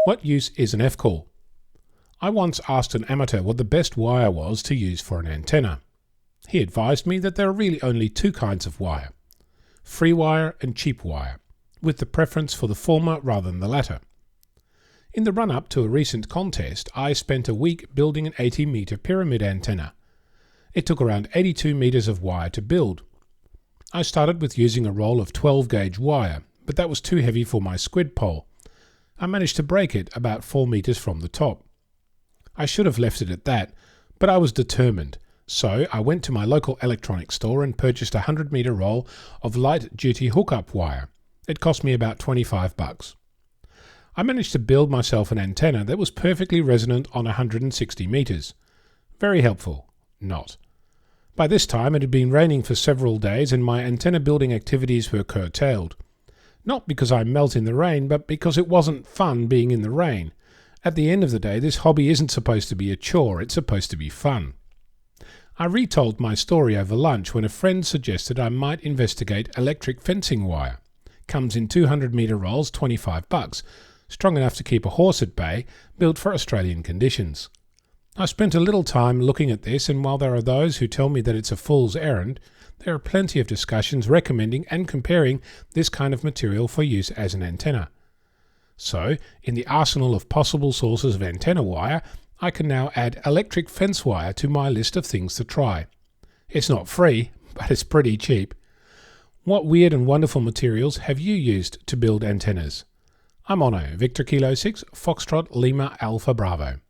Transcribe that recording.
What use is an F-call? I once asked an amateur what the best wire was to use for an antenna. He advised me that there are really only two kinds of wire: free wire and cheap wire, with the preference for the former rather than the latter. In the run-up to a recent contest, I spent a week building an 80-metre pyramid antenna. It took around 82 metres of wire to build. I started with using a roll of 12-gauge wire, but that was too heavy for my squid pole. I managed to break it about 4 metres from the top. I should have left it at that, but I was determined, so I went to my local electronics store and purchased a 100-metre roll of light-duty hookup wire. It cost me about $25. I managed to build myself an antenna that was perfectly resonant on 160 metres. Very helpful. Not. By this time it had been raining for several days and my antenna building activities were curtailed. Not because I melt in the rain, but because it wasn't fun being in the rain. At the end of the day, this hobby isn't supposed to be a chore, it's supposed to be fun. I retold my story over lunch when a friend suggested I might investigate electric fencing wire. Comes in 200-metre rolls, $25, strong enough to keep a horse at bay, built for Australian conditions. I spent a little time looking at this, and while there are those who tell me that it's a fool's errand, there are plenty of discussions recommending and comparing this kind of material for use as an antenna. So, in the arsenal of possible sources of antenna wire, I can now add electric fence wire to my list of things to try. It's not free, but it's pretty cheap. What weird and wonderful materials have you used to build antennas? I'm Onno, Victor Kilo 6, Foxtrot Lima Alpha Bravo.